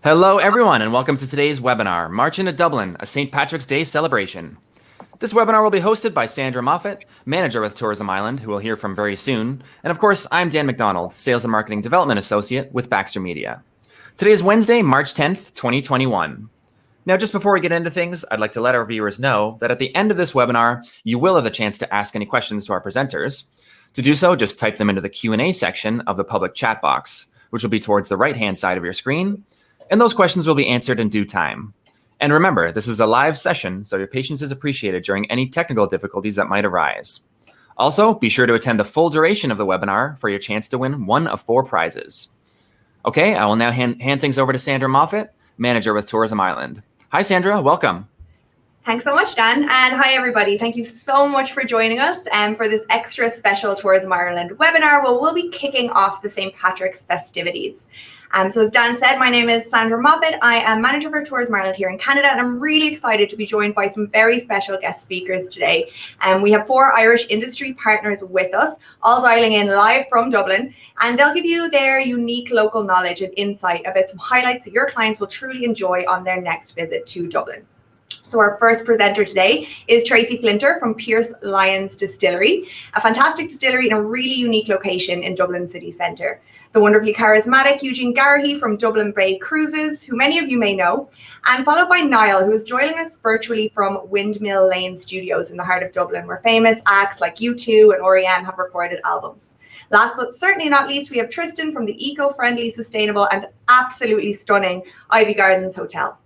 Hello, everyone, and welcome to today's webinar, March into Dublin, a St. Patrick's Day celebration. This webinar will be hosted by Sandra Moffatt, manager with Tourism Ireland, who we'll hear from very soon. And of course, I'm Dan McDonald, Sales and Marketing Development Associate with Baxter Media. Today is Wednesday, March 10th, 2021. Now, just before we get into things, I'd like to let our viewers know that at the end of this webinar, you will have the chance to ask any questions to our presenters. To do so, just type them into the Q&A section of the public chat box, which will be towards the right-hand side of your screen. And those questions will be answered in due time. And remember, this is a live session, so your patience is appreciated during any technical difficulties that might arise. Also, be sure to attend the full duration of the webinar for your chance to win one of 4 prizes. Okay, I will now hand things over to Sandra Moffatt, manager with Tourism Ireland. Hi, Sandra, welcome. Thanks so much, Dan, and hi, everybody. Thank you so much for joining us for this extra special Tourism Ireland webinar where we'll be kicking off the St. Patrick's festivities. So as Dan said, my name is Sandra Moffatt. I am manager for Tourism Ireland here in Canada, and I'm really excited to be joined by some very special guest speakers today. We have 4 Irish industry partners with us, all dialing in live from Dublin, and they'll give you their unique local knowledge and insight about some highlights that your clients will truly enjoy on their next visit to Dublin. So our first presenter today is Tracy Flinter from Pierce Lyons Distillery, a fantastic distillery in a really unique location in Dublin city centre. The wonderfully charismatic Eugene Garrahy from Dublin Bay Cruises, who many of you may know, and followed by Niall, who is joining us virtually from Windmill Lane Studios in the heart of Dublin, where famous acts like U2 and REM have recorded albums. Last but certainly not least, we have Tristan from the eco-friendly, sustainable and absolutely stunning Ivy Gardens Hotel.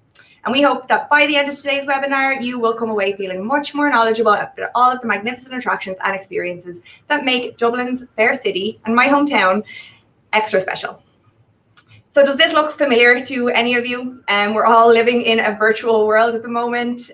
And we hope that by the end of today's webinar, you will come away feeling much more knowledgeable about all of the magnificent attractions and experiences that make Dublin's fair city and my hometown extra special. So does this look familiar to any of you? We're all living in a virtual world at the moment.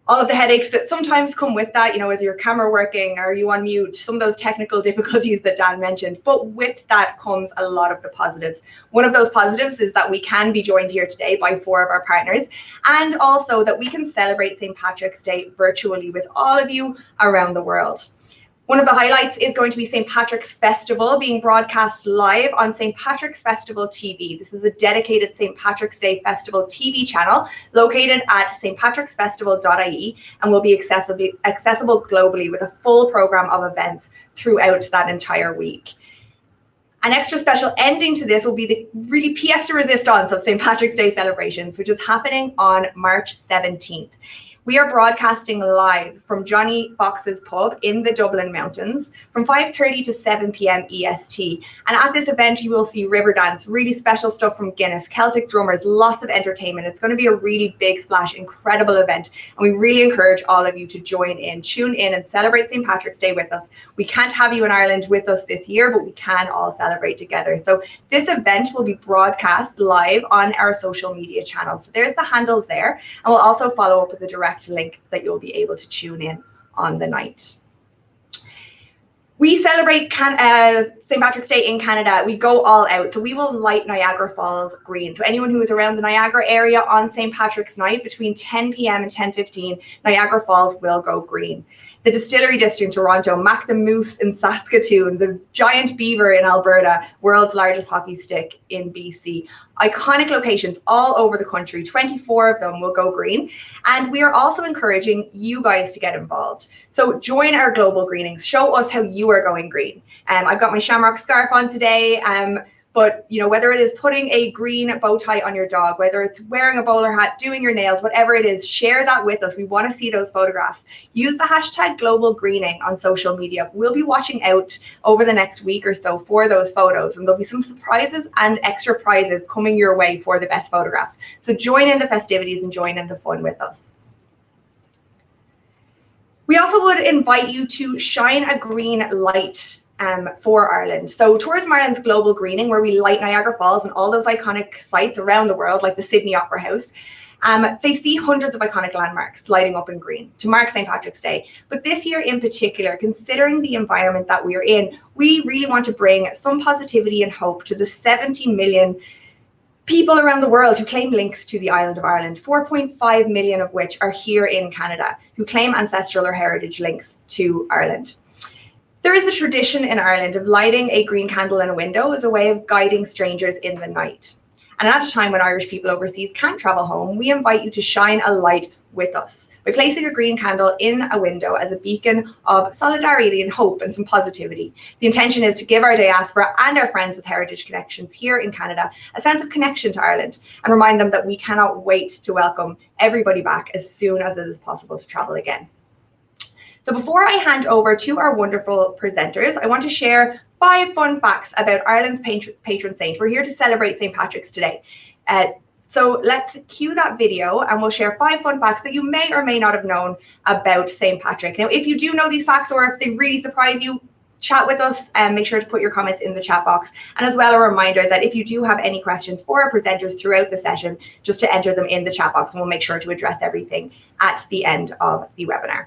All of the headaches that sometimes come with that, is your camera working? Are you on mute? Some of those technical difficulties that Dan mentioned. But with that comes a lot of the positives. One of those positives is that we can be joined here today by 4 of our partners, and also that we can celebrate St. Patrick's Day virtually with all of you around the world. One of the highlights is going to be St. Patrick's Festival being broadcast live on St. Patrick's Festival TV. This is a dedicated St. Patrick's Day Festival TV channel located at stpatricksfestival.ie and will be accessible globally with a full program of events throughout that entire week. An extra special ending to this will be the really pièce de résistance of St. Patrick's Day celebrations, which is happening on March 17th. We are broadcasting live from Johnny Fox's pub in the Dublin Mountains from 5:30 to 7 p.m. EST. And at this event, you will see river dance, really special stuff from Guinness, Celtic drummers, lots of entertainment. It's going to be a really big splash, incredible event. And we really encourage all of you to join in, tune in and celebrate St. Patrick's Day with us. We can't have you in Ireland with us this year, but we can all celebrate together. So this event will be broadcast live on our social media channels. So there's the handles there. And we'll also follow up with a direct link that you'll be able to tune in on the night. We celebrate St. Patrick's Day in Canada. We go all out. So we will light Niagara Falls green. So anyone who is around the Niagara area on St. Patrick's night between 10 p.m. and 10:15, Niagara Falls will go green. The Distillery District in Toronto, Mac the Moose in Saskatoon, the Giant Beaver in Alberta, world's largest hockey stick in BC. Iconic locations all over the country, 24 of them will go green. And we are also encouraging you guys to get involved. So join our global greenings, show us how you are going green. I've got my Shamrock scarf on today. But whether it is putting a green bow tie on your dog, whether it's wearing a bowler hat, doing your nails, whatever it is, share that with us. We want to see those photographs. Use the hashtag global greening on social media. We'll be watching out over the next week or so for those photos, and there'll be some surprises and extra prizes coming your way for the best photographs. So join in the festivities and join in the fun with us. We also would invite you to shine a green light for Ireland. So Tourism Ireland's global greening, where we light Niagara Falls and all those iconic sites around the world, like the Sydney Opera House, they see hundreds of iconic landmarks lighting up in green to mark St. Patrick's Day. But this year in particular, considering the environment that we are in, we really want to bring some positivity and hope to the 70 million people around the world who claim links to the island of Ireland, 4.5 million of which are here in Canada, who claim ancestral or heritage links to Ireland. There is a tradition in Ireland of lighting a green candle in a window as a way of guiding strangers in the night. And at a time when Irish people overseas can't travel home, we invite you to shine a light with us by placing a green candle in a window as a beacon of solidarity and hope and some positivity. The intention is to give our diaspora and our friends with heritage connections here in Canada a sense of connection to Ireland and remind them that we cannot wait to welcome everybody back as soon as it is possible to travel again. So before I hand over to our wonderful presenters, I want to share 5 fun facts about Ireland's patron saint. We're here to celebrate St. Patrick's Day. So let's cue that video and we'll share 5 fun facts that you may or may not have known about St. Patrick. Now, if you do know these facts or if they really surprise you, chat with us and make sure to put your comments in the chat box. And as well, a reminder that if you do have any questions for our presenters throughout the session, just to enter them in the chat box and we'll make sure to address everything at the end of the webinar.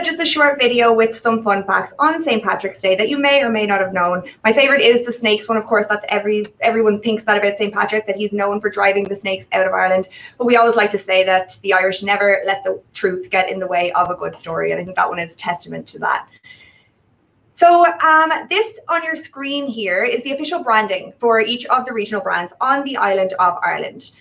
Just a short video with some fun facts on St. Patrick's Day that you may or may not have known. My favorite is the snakes one. Of course, that's everyone thinks that about St. Patrick, that he's known for driving the snakes out of Ireland. But we always like to say that the Irish never let the truth get in the way of a good story. And I think that one is testament to that. So this on your screen here is the official branding for each of the regional brands on the island of Ireland.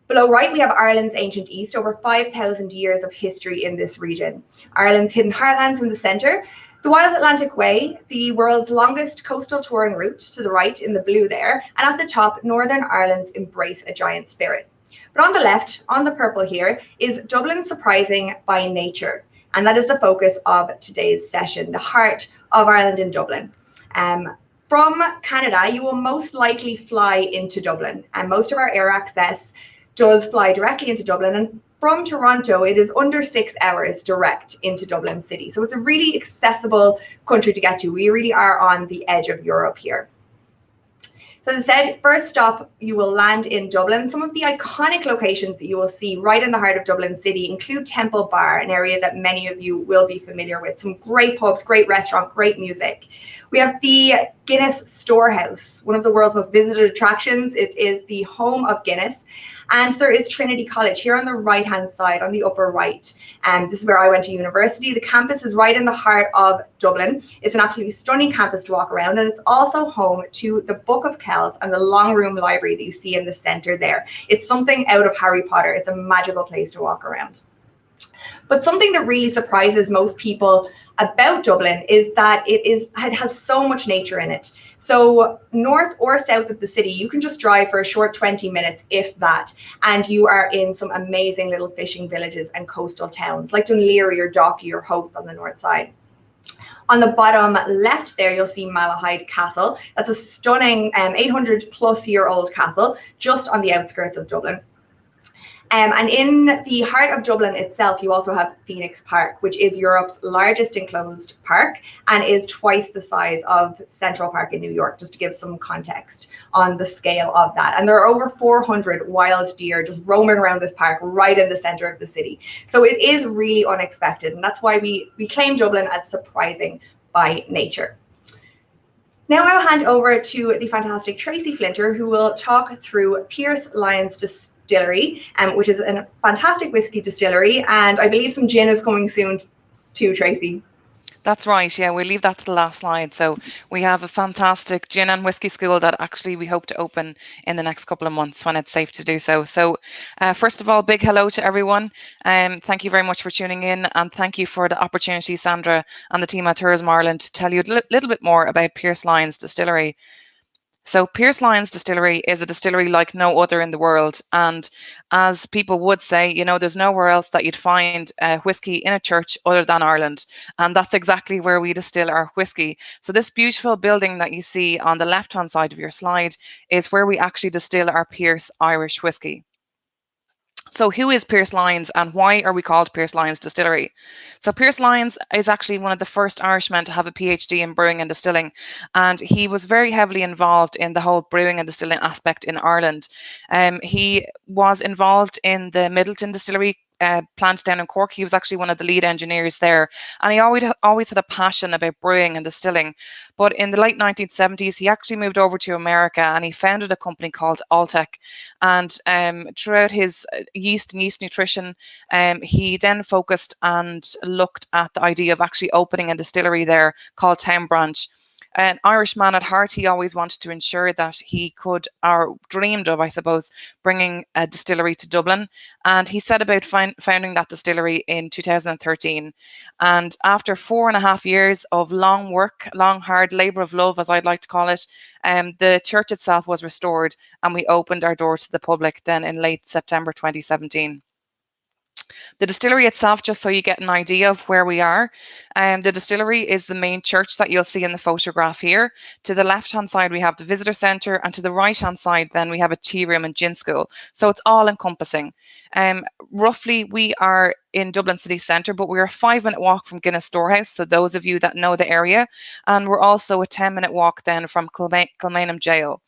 Below right, we have Ireland's ancient east, over 5,000 years of history in this region. Ireland's hidden heartlands in the centre, the Wild Atlantic Way, the world's longest coastal touring route to the right in the blue there, and at the top, Northern Ireland's Embrace a Giant Spirit. But on the left, on the purple here, is Dublin surprising by nature. And that is the focus of today's session, the heart of Ireland in Dublin. From Canada, you will most likely fly into Dublin, and most of our air access does fly directly into Dublin, and from Toronto it is under 6 hours direct into Dublin city. So it's a really accessible country to get to. We really are on the edge of Europe here. So as I said, first stop, you will land in Dublin. Some of the iconic locations that you will see right in the heart of Dublin city include Temple Bar, an area that many of you will be familiar with. Some great pubs, great restaurant, great music. We have the Guinness Storehouse, one of the world's most visited attractions. It is the home of Guinness. And there is Trinity College here on the right-hand side, on the upper right. This is where I went to university. The campus is right in the heart of Dublin. It's an absolutely stunning campus to walk around, and it's also home to the Book of Kells and the long room library that you see in the centre there. It's something out of Harry Potter. It's a magical place to walk around. But something that really surprises most people about Dublin is that it has so much nature in it. So north or south of the city, you can just drive for a short 20 minutes, if that, and you are in some amazing little fishing villages and coastal towns like Dún Laoghaire or Dalkey or Howth on the north side. On the bottom left there, you'll see Malahide Castle. That's a stunning 800-plus-year-old castle just on the outskirts of Dublin. And in the heart of Dublin itself, you also have Phoenix Park, which is Europe's largest enclosed park and is twice the size of Central Park in New York, just to give some context on the scale of that. And there are over 400 wild deer just roaming around this park right in the center of the city. So it is really unexpected. And that's why we claim Dublin as surprising by nature. Now I'll hand over to the fantastic Tracy Flinter, who will talk through Pierce Lyons Distillery, which is a fantastic whiskey distillery, and I believe some gin is coming soon too, Tracy. That's right, yeah, we'll leave that to the last slide. So we have a fantastic gin and whiskey school that actually we hope to open in the next couple of months when it's safe to do so. So first of all, big hello to everyone. Thank you very much for tuning in, and thank you for the opportunity, Sandra and the team at Tourism Ireland, to tell you a little bit more about Pierce Lyons Distillery. So Pierce Lyons Distillery is a distillery like no other in the world. And as people would say, you know, there's nowhere else that you'd find whiskey in a church other than Ireland. And that's exactly where we distill our whiskey. So this beautiful building that you see on the left-hand side of your slide is where we actually distill our Pierce Irish whiskey. So who is Pierce Lyons and why are we called Pierce Lyons Distillery? So Pierce Lyons is actually one of the first Irishmen to have a PhD in brewing and distilling, and he was very heavily involved in the whole brewing and distilling aspect in Ireland. He was involved in the Middleton Distillery plant down in Cork. He was actually one of the lead engineers there, and he always had a passion about brewing and distilling. But in the late 1970s, he actually moved over to America and he founded a company called Alltech. And throughout his yeast and yeast nutrition, he then focused and looked at the idea of actually opening a distillery there called Town Branch. An Irishman at heart, he always wanted to ensure that he could, or dreamed of, I suppose, bringing a distillery to Dublin. And he set about founding that distillery in 2013. And after 4.5 years of long work, long, hard labour of love, as I'd like to call it, the church itself was restored and we opened our doors to the public then in late September 2017. The distillery itself, just so you get an idea of where we are, the distillery is the main church that you'll see in the photograph here. To the left-hand side, we have the visitor centre, and to the right-hand side, then we have a tea room and gin school. So it's all encompassing. Roughly, we are in Dublin city centre, but we're a 5-minute walk from Guinness Storehouse, so those of you that know the area, and we're also a 10-minute walk then from Kilmainham Jail.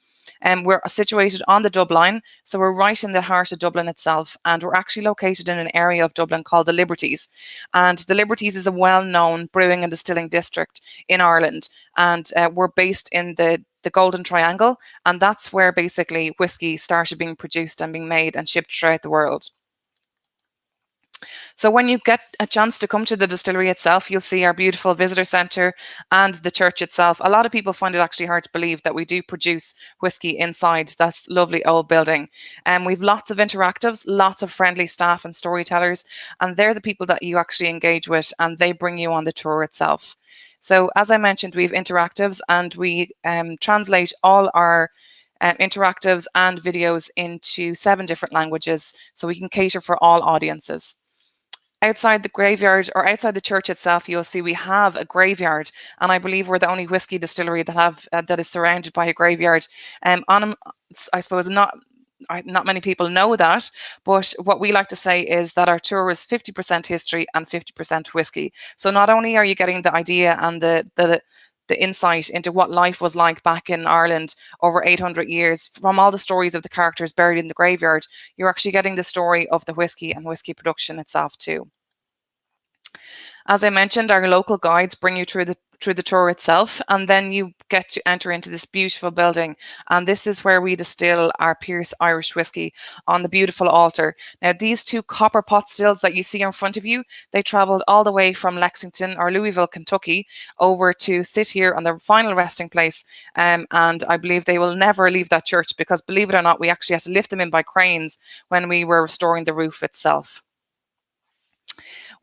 We're situated on the Dub line, so we're right in the heart of Dublin itself, and we're actually located in an area of Dublin called the Liberties. And the Liberties is a well-known brewing and distilling district in Ireland, and we're based in the Golden Triangle, and that's where basically whiskey started being produced and being made and shipped throughout the world. So when you get a chance to come to the distillery itself, you'll see our beautiful visitor centre and the church itself. A lot of people find it actually hard to believe that we do produce whiskey inside that lovely old building. And we've lots of interactives, lots of friendly staff and storytellers, and they're the people that you actually engage with, and they bring you on the tour itself. So as I mentioned, we have interactives, and we translate all our interactives and videos into 7 different languages, so we can cater for all audiences. Outside the graveyard, or outside the church itself, you'll see we have a graveyard, and I believe we're the only whiskey distillery that is surrounded by a graveyard. I suppose not many people know that, but what we like to say is that our tour is 50% history and 50% whiskey. So not only are you getting the idea and the insight into what life was like back in Ireland over 800 years from all the stories of the characters buried in the graveyard, you're actually getting the story of the whiskey and whiskey production itself too. As I mentioned, our local guides bring you through the tour itself, and then you get to enter into this beautiful building, and this is where we distill our Pierce Irish whiskey on the beautiful altar. Now, these 2 copper pot stills that you see in front of you, they travelled all the way from Lexington or Louisville, Kentucky, over to sit here on their final resting place, and I believe they will never leave that church, because believe it or not, we actually had to lift them in by cranes when we were restoring the roof itself.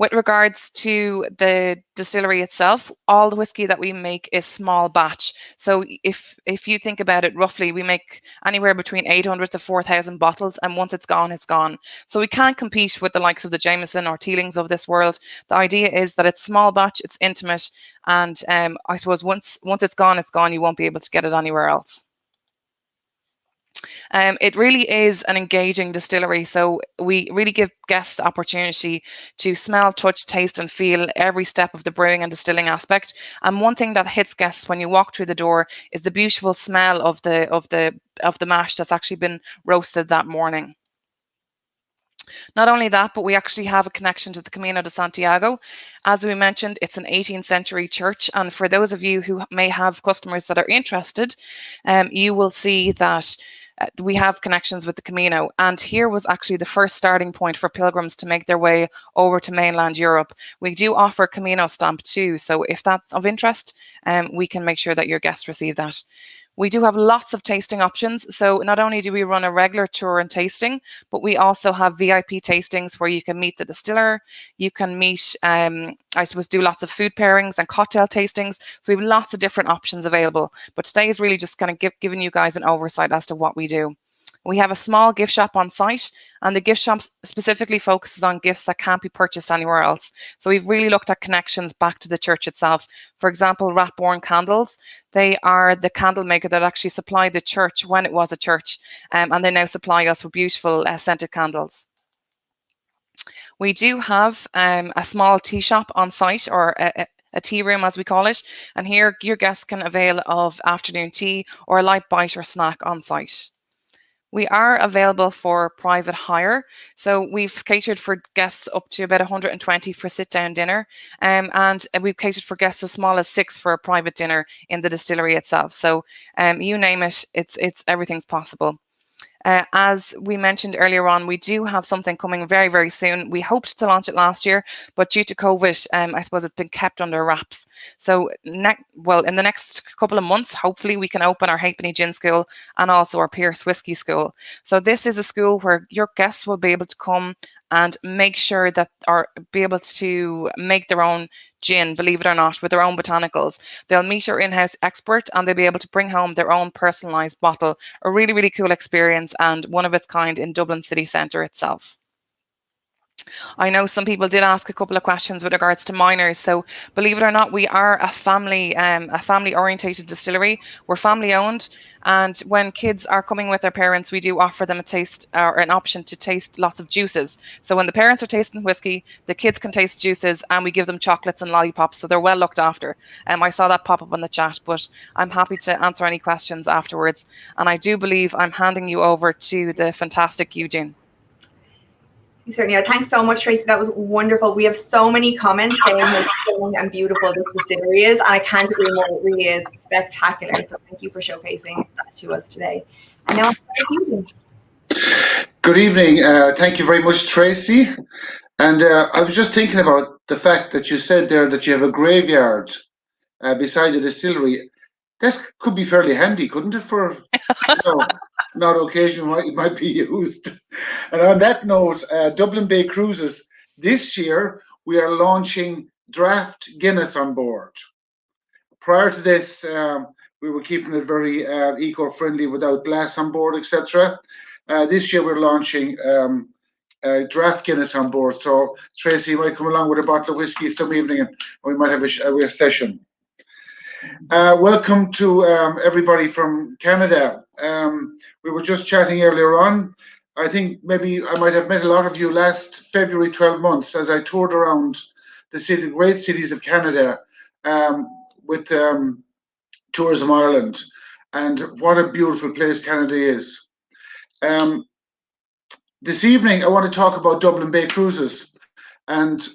With regards to the distillery itself, all the whiskey that we make is small batch. So if you think about it, roughly we make anywhere between 800 to 4,000 bottles, and once it's gone, it's gone. So we can't compete with the likes of the Jameson or Teelings of this world. The idea is that it's small batch, it's intimate, and I suppose once it's gone, it's gone. You won't be able to get it anywhere else. It really is an engaging distillery, so we really give guests the opportunity to smell, touch, taste and feel every step of the brewing and distilling aspect. And one thing that hits guests when you walk through the door is the beautiful smell of the mash that's actually been roasted that morning. Not only that, but we actually have a connection to the Camino de Santiago. As we mentioned, it's an 18th century church, and for those of you who may have customers that are interested, you will see that we have connections with the Camino, and here was actually the first starting point for pilgrims to make their way over to mainland Europe. We do offer Camino stamp too, so if that's of interest, we can make sure that your guests receive that. We do have lots of tasting options. So not only do we run a regular tour and tasting, but we also have VIP tastings where you can meet the distiller, you can meet, I suppose, do lots of food pairings and cocktail tastings. So we have lots of different options available. But today is really just kind of giving you guys an oversight as to what we do. We have a small gift shop on site, and the gift shop specifically focuses on gifts that can't be purchased anywhere else. So we've really looked at connections back to the church itself. For example, Rathborne Candles, they are the candle maker that actually supplied the church when it was a church, and they now supply us with beautiful scented candles. We do have a small tea shop on site, or a tea room as we call it, and here your guests can avail of afternoon tea or a light bite or snack on site. We are available for private hire. So we've catered for guests up to about 120 for sit-down dinner. And we've catered for guests as small as 6 for a private dinner in the distillery itself. So you name it, it's everything's possible. As we mentioned earlier on, we do have something coming very, very soon. We hoped to launch it last year, but due to COVID, I suppose it's been kept under wraps. So, in the next couple of months, hopefully we can open our Halfpenny Gin School and also our Pierce Whiskey School. So this is a school where your guests will be able to come and make sure that, or be able to make their own gin, believe it or not, with their own botanicals. They'll meet our in-house expert and they'll be able to bring home their own personalised bottle. A really, really cool experience, and one of its kind in Dublin city centre itself. I know some people did ask a couple of questions with regards to minors. So believe it or not, we are a family orientated distillery. We're family owned, and when kids are coming with their parents, we do offer them a taste, or an option to taste lots of juices. So when the parents are tasting whiskey, the kids can taste juices, and we give them chocolates and lollipops, so they're well looked after. I saw that pop up on the chat, but I'm happy to answer any questions afterwards. And I do believe I'm handing you over to the fantastic Eugene. Certainly are. Thanks so much, Tracy. That was wonderful. We have so many comments saying how stunning and beautiful this distillery is, and I can't agree more. It really is spectacular. So thank you for showcasing that to us today. And now, good evening. Thank you very much, Tracy. And I was just thinking about the fact that you said there that you have a graveyard beside the distillery. That could be fairly handy, couldn't it, for not occasion it might be used. And on that note, Dublin Bay Cruises, this year we are launching draft Guinness on board. Prior to this, we were keeping it very eco-friendly without glass on board, etc. This year we're launching draft Guinness on board. So Tracy, you might come along with a bottle of whiskey some evening and we might have a session. Welcome to everybody from Canada. We were just chatting earlier on. I think maybe I might have met a lot of you last February 12 months as I toured around the great cities of Canada with Tourism Ireland. And what a beautiful place Canada is. This evening, I want to talk about Dublin Bay Cruises. And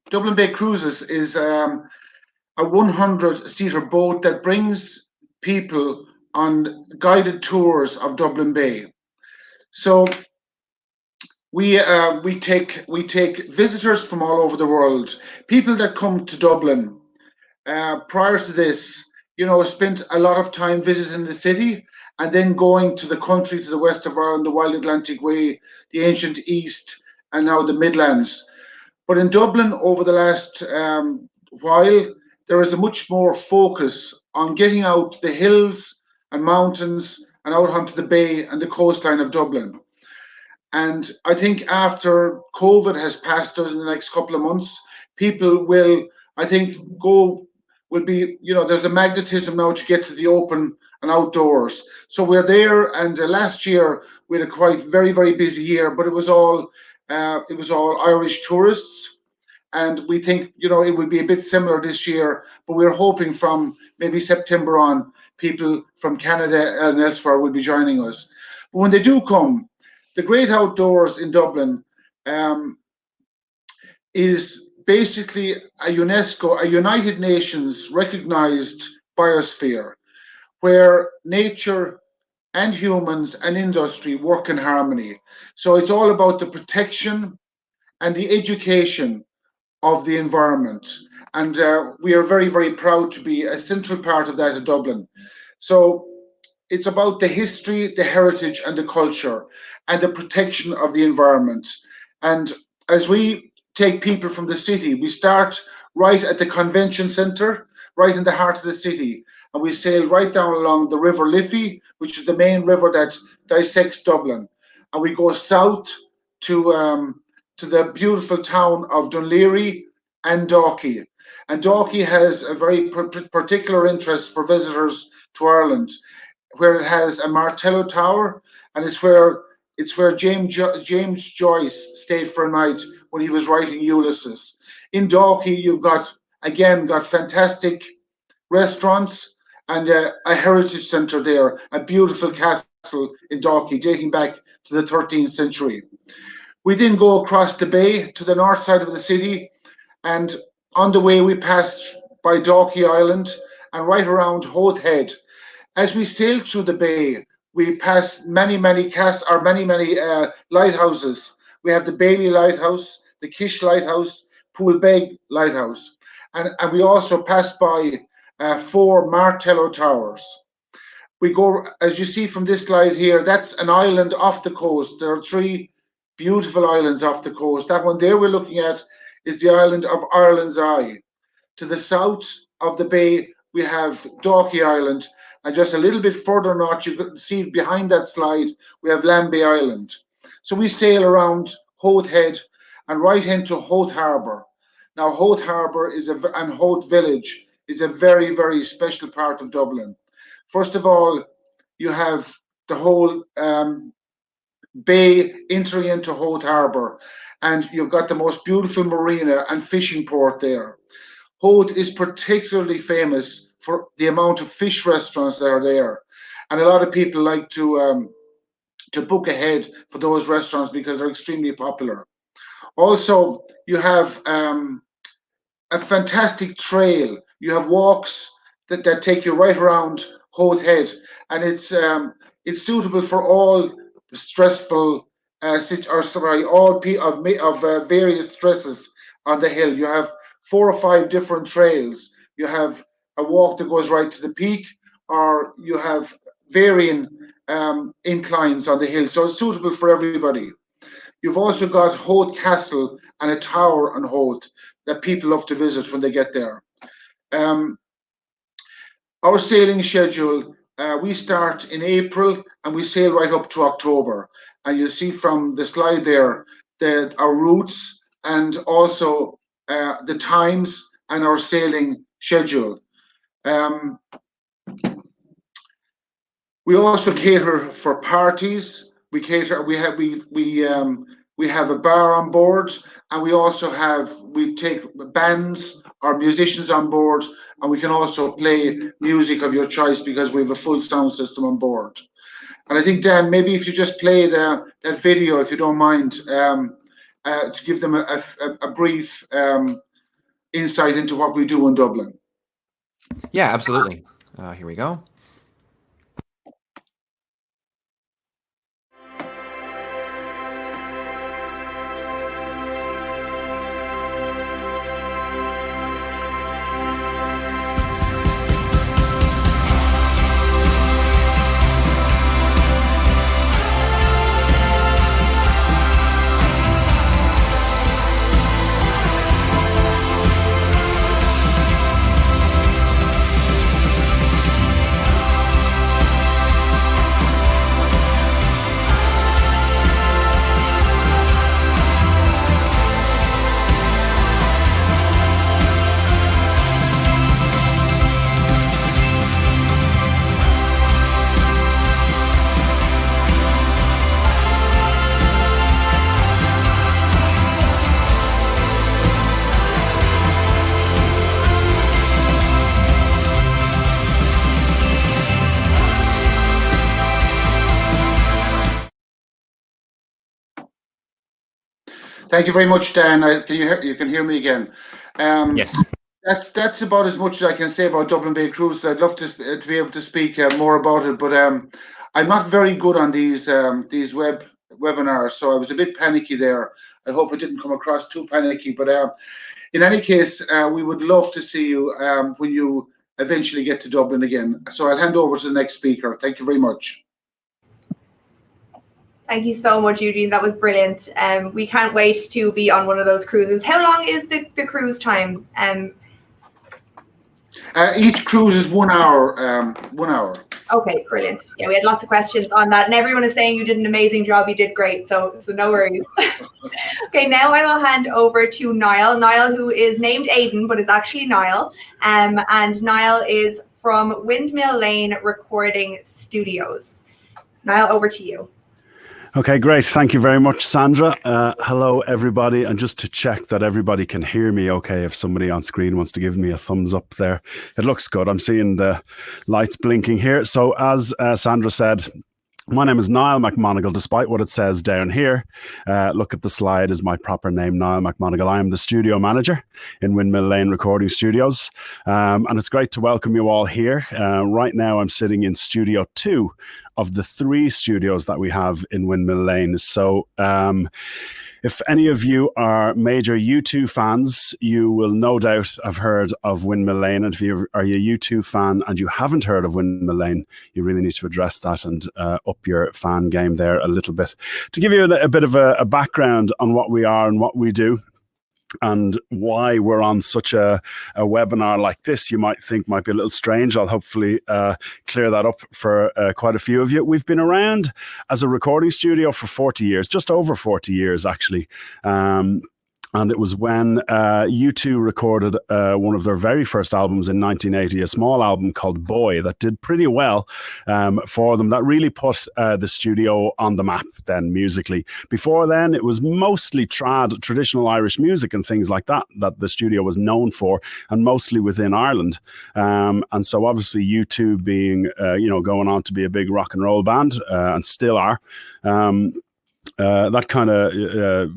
Dublin Bay Cruises is a 100-seater boat that brings people on guided tours of Dublin Bay. So we take visitors from all over the world, people that come to Dublin. Prior to this, spent a lot of time visiting the city and then going to the country to the west of Ireland, the Wild Atlantic Way, the ancient East, and now the Midlands. But in Dublin, over the last while, there is a much more focus on getting out the hills and mountains and out onto the bay and the coastline of Dublin. And I think after COVID has passed us in the next couple of months, people will, I think, there's a magnetism now to get to the open and outdoors. So we're there, and last year we had a quite very, very busy year, but it was all Irish tourists. And we think, it will be a bit similar this year, but we're hoping from maybe September on, people from Canada and elsewhere will be joining us. But when they do come, the great outdoors in Dublin is basically a UNESCO, a United Nations recognized biosphere where nature and humans and industry work in harmony. So it's all about the protection and the education of the environment. And we are very, very proud to be a central part of that in Dublin. So it's about the history, the heritage, and the culture, and the protection of the environment. And as we take people from the city, we start right at the convention centre, right in the heart of the city, and we sail right down along the River Liffey, which is the main river that dissects Dublin, and we go south to the beautiful town of Dunleary and Dalkey. And Dalkey has a very particular interest for visitors to Ireland, where it has a Martello Tower, and it's where James Joyce stayed for a night when he was writing Ulysses. In Dalkey, you've got fantastic restaurants and a heritage centre there, a beautiful castle in Dalkey dating back to the 13th century. We then go across the bay to the north side of the city, and on the way we passed by Dalkey Island and right around Howth Head. As we sail through the bay, we pass many lighthouses. We have the Bailey Lighthouse, the Kish Lighthouse, Poolbeg Lighthouse, and we also pass by 4 Martello Towers. We go, as you see from this slide here, that's an island off the coast. There are 3 beautiful islands off the coast. That one there we're looking at is the island of Ireland's Eye. To the south of the bay, we have Dalkey Island, and just a little bit further north, you can see behind that slide, we have Lambay Island. So we sail around Howth Head and right into Howth Harbour. Now, Howth Harbour and Howth Village is a very, very special part of Dublin. First of all, you have the whole bay entering into Howth Harbour, and you've got the most beautiful marina and fishing port there. Howth is particularly famous for the amount of fish restaurants that are there, and a lot of people like to book ahead for those restaurants because they're extremely popular. Also, you have a fantastic trail. You have walks that take you right around Howth Head, and it's suitable for all stressful various stresses on the hill. You have 4 or 5 different trails. You have a walk that goes right to the peak, or you have varying inclines on the hill. So it's suitable for everybody. You've also got Howth Castle and a tower on Howth that people love to visit when they get there. Our sailing schedule, we start in April and we sail right up to October. And you'll see from the slide there that our routes and also the times and our sailing schedule. We also cater for parties. We have a bar on board, and we take bands or musicians on board, and we can also play music of your choice because we have a full sound system on board. And I think, Dan, maybe if you just play that video, if you don't mind, to give them a brief insight into what we do in Dublin. Yeah, absolutely. Here we go. Thank you very much, Dan. You can hear me again. Yes. That's about as much as I can say about Dublin Bay Cruises. I'd love to be able to speak more about it, but I'm not very good on these webinars, so I was a bit panicky there. I hope it didn't come across too panicky, but in any case, we would love to see you when you eventually get to Dublin again. So I'll hand over to the next speaker. Thank you very much. Thank you so much, Eugene. That was brilliant. We can't wait to be on one of those cruises. How long is the cruise time? Each cruise is 1 hour. 1 hour. Okay, brilliant. Yeah, we had lots of questions on that, and everyone is saying you did an amazing job. You did great, so no worries. Okay, now I will hand over to Niall. Niall, who is named Aidan, but it's actually Niall. And Niall is from Windmill Lane Recording Studios. Niall, over to you. Okay, great. Thank you very much, Sandra. Hello, everybody. And just to check that everybody can hear me okay, if somebody on screen wants to give me a thumbs up there. It looks good. I'm seeing the lights blinking here. So as Sandra said, my name is Niall McMonigal, despite what it says down here. Look at the slide is my proper name, Niall McMonigal. I am the studio manager in Windmill Lane Recording Studios. And it's great to welcome you all here. Right now, I'm sitting in Studio 2 of the 3 studios that we have in Windmill Lane. So if any of you are major U2 fans, you will no doubt have heard of Windmill Lane. And if you are a U2 fan and you haven't heard of Windmill Lane, you really need to address that and up your fan game there a little bit. To give you a bit of a background on what we are and what we do, and why we're on such a webinar like this, you might think might be a little strange. I'll hopefully clear that up for quite a few of you. We've been around as a recording studio for 40 years, just over 40 years actually. And it was when U2 recorded one of their very first albums in 1980, a small album called Boy that did pretty well for them. That really put the studio on the map then musically. Before then, it was mostly traditional Irish music and things like that the studio was known for, and mostly within Ireland. And so obviously U2 being, going on to be a big rock and roll band and still are, that kind of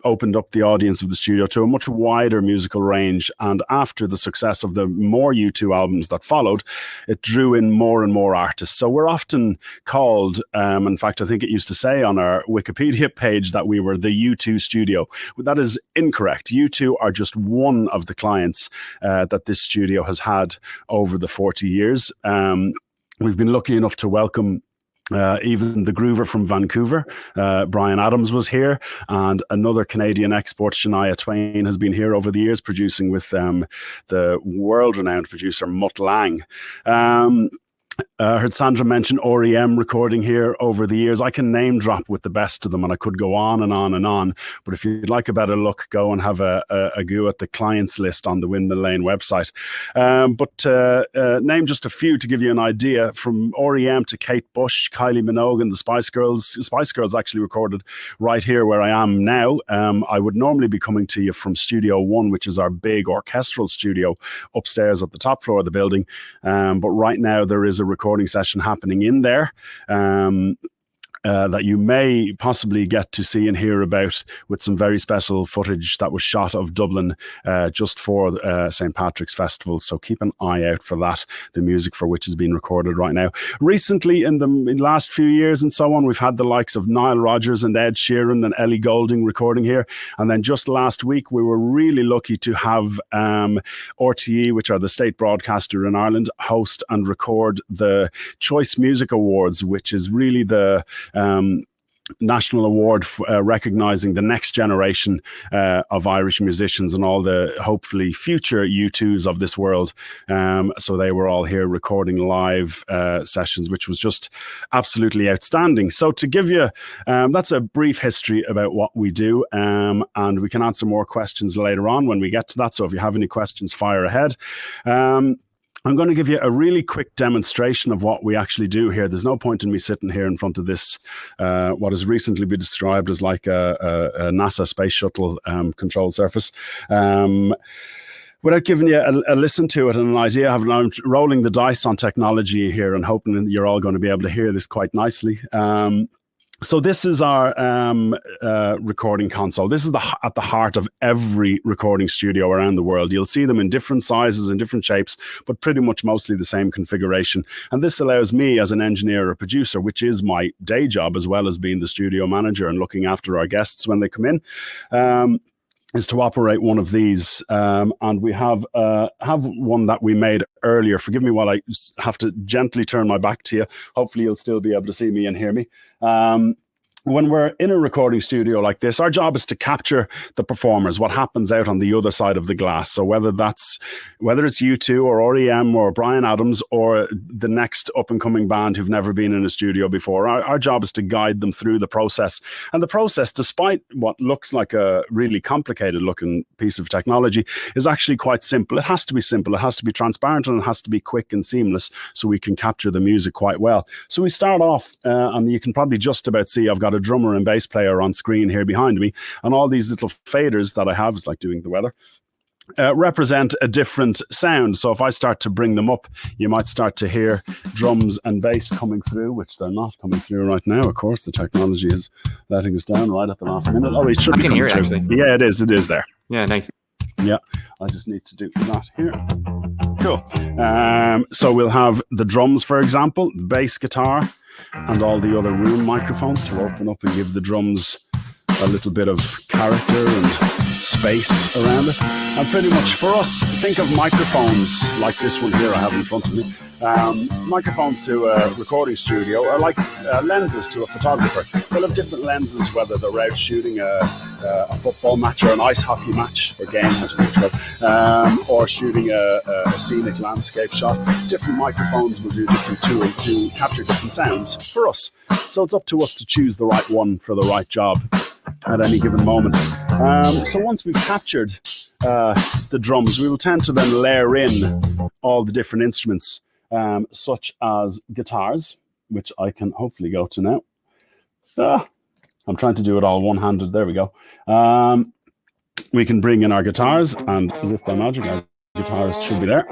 opened up the audience of the studio to a much wider musical range. And after the success of the more U2 albums that followed, it drew in more and more artists. So we're often called, in fact, I think it used to say on our Wikipedia page that we were the U2 studio. But that is incorrect. U2 are just one of the clients that this studio has had over the 40 years. We've been lucky enough to welcome even the groover from Vancouver, Brian Adams, was here, and another Canadian export, Shania Twain, has been here over the years, producing with the world-renowned producer Mutt Lang. I heard Sandra mention REM recording here over the years. I can name drop with the best of them, and I could go on and on and on. But if you'd like a better look, go and have a go at the clients list on the Windmill Lane website. But name just a few to give you an idea. From REM to Kate Bush, Kylie Minogue, and the Spice Girls. Spice Girls actually recorded right here where I am now. I would normally be coming to you from Studio 1, which is our big orchestral studio upstairs at the top floor of the building. But right now there is a recording session happening in there that you may possibly get to see and hear about, with some very special footage that was shot of Dublin just for St. Patrick's Festival. So keep an eye out for that, the music for which is being recorded right now. Recently, in the last few years and so on, we've had the likes of Nile Rodgers and Ed Sheeran and Ellie Goulding recording here. And then just last week, we were really lucky to have RTE, which are the state broadcaster in Ireland, host and record the Choice Music Awards, which is really the national award recognising the next generation of Irish musicians and all the hopefully future U2s of this world. So they were all here recording live sessions, which was just absolutely outstanding. So to give you, that's a brief history about what we do, and we can answer more questions later on when we get to that. So if you have any questions, fire ahead. I'm going to give you a really quick demonstration of what we actually do here. There's no point in me sitting here in front of this, what has recently been described as like a NASA space shuttle control surface. Without giving you a listen to it and an idea, I'm rolling the dice on technology here and hoping that you're all going to be able to hear this quite nicely. So this is our recording console. This is at the heart of every recording studio around the world. You'll see them in different sizes and different shapes, but pretty much mostly the same configuration. And this allows me as an engineer or producer, which is my day job, as well as being the studio manager and looking after our guests when they come in, is to operate one of these, and we have one that we made earlier. Forgive me while I have to gently turn my back to you. Hopefully you'll still be able to see me and hear me. When we're in a recording studio like this, our job is to capture the performers, what happens out on the other side of the glass. So whether it's U2 or REM or Bryan Adams or the next up-and-coming band who've never been in a studio before, our job is to guide them through the process. And the process, despite what looks like a really complicated-looking piece of technology, is actually quite simple. It has to be simple, it has to be transparent, and it has to be quick and seamless so we can capture the music quite well. So we start off, and you can probably just about see I've got a drummer and bass player on screen here behind me, and all these little faders that I have, it's like doing the weather, represent a different sound. So if I start to bring them up, you might start to hear drums and bass coming through, which they're not coming through right now. Of course, the technology is letting us down right at the last minute. Oh, it should be coming through. Actually. Yeah, it is there. Yeah, nice. Yeah, I just need to do that here. Cool. So we'll have the drums, for example, the bass guitar, and all the other room microphones to open up and give the drums a little bit of character and space around it. And pretty much for us, think of microphones like this one here I have in front of me. Microphones to a recording studio are like lenses to a photographer. They'll have different lenses, whether they're out shooting a football match or an ice hockey match or game, or shooting a scenic landscape shot. Different microphones will do different tools to capture different sounds for us. So it's up to us to choose the right one for the right job at any given moment. So once we've captured the drums, we will tend to then layer in all the different instruments, such as guitars, which I can hopefully go to now. I'm trying to do it all one-handed. There we go. We can bring in our guitars, and as if by magic, our guitarist should be there.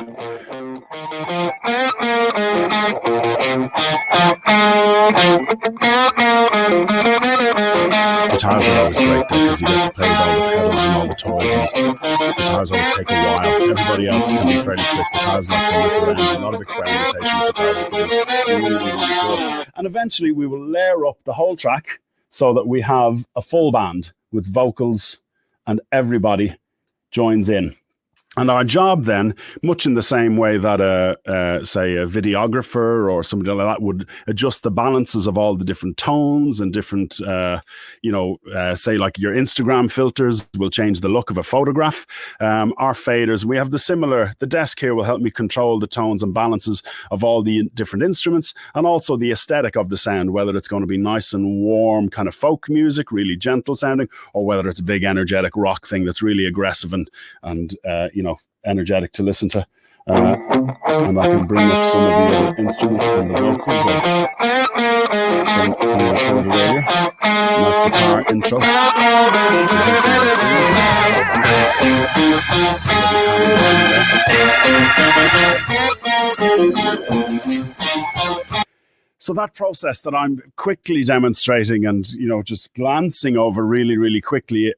Guitars are always great though, because you get to play with all the pedals and all the toys, and guitars always take a while. Everybody else can be fairly quick. Guitars like to mess around. A lot of experimentation with guitars that can be really cool. And eventually we will layer up the whole track so that we have a full band with vocals and everybody joins in. And our job then, much in the same way that say a videographer or somebody like that would adjust the balances of all the different tones and different, say like your Instagram filters will change the look of a photograph. Our faders, we have the desk here will help me control the tones and balances of all the different instruments, and also the aesthetic of the sound, whether it's going to be nice and warm kind of folk music, really gentle sounding, or whether it's a big energetic rock thing that's really aggressive and energetic to listen to. And I can bring up some of the other instruments and the vocals of some I recorded earlier. Nice guitar intro. So that process that I'm quickly demonstrating and, just glancing over really quickly,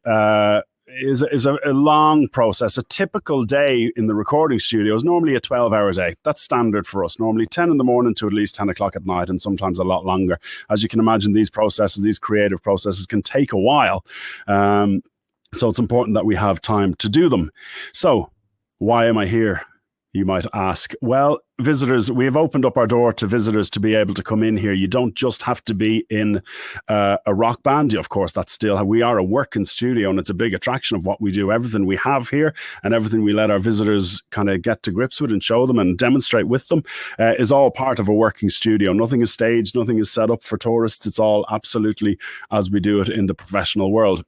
is a long process. A typical day in the recording studio is normally a 12-hour day. That's standard for us. Normally 10 in the morning to at least 10 o'clock at night, and sometimes a lot longer. As you can imagine, these creative processes can take a while. So it's important that we have time to do them. So why am I here? You might ask. Well, visitors, we have opened up our door to visitors to be able to come in here. You don't just have to be in a rock band. Of course, that's still, we are a working studio, and it's a big attraction of what we do. Everything we have here and everything we let our visitors kind of get to grips with and show them and demonstrate with them is all part of a working studio. Nothing is staged, nothing is set up for tourists. It's all absolutely as we do it in the professional world.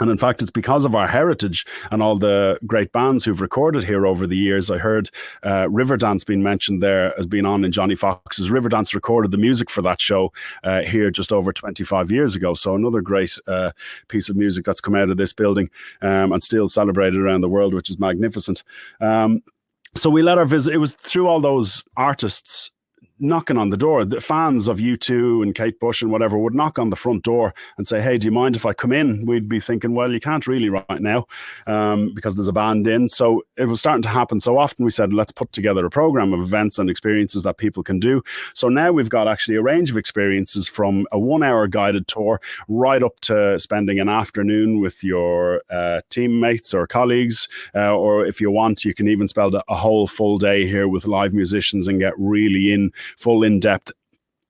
And in fact, it's because of our heritage and all the great bands who've recorded here over the years. I heard Riverdance being mentioned there as being on in Johnny Fox's. Riverdance recorded the music for that show here just over 25 years ago. So another great piece of music that's come out of this building and still celebrated around the world, which is magnificent. So we let our visit. It was through all those artists knocking on the door. The fans of U2 and Kate Bush and whatever would knock on the front door and say, hey, do you mind if I come in? We'd be thinking, well, you can't really right now because there's a band in. So it was starting to happen so often. We said, let's put together a program of events and experiences that people can do. So now we've got actually a range of experiences, from a 1-hour guided tour right up to spending an afternoon with your teammates or colleagues, or if you want, you can even spend a whole full day here with live musicians and get really in depth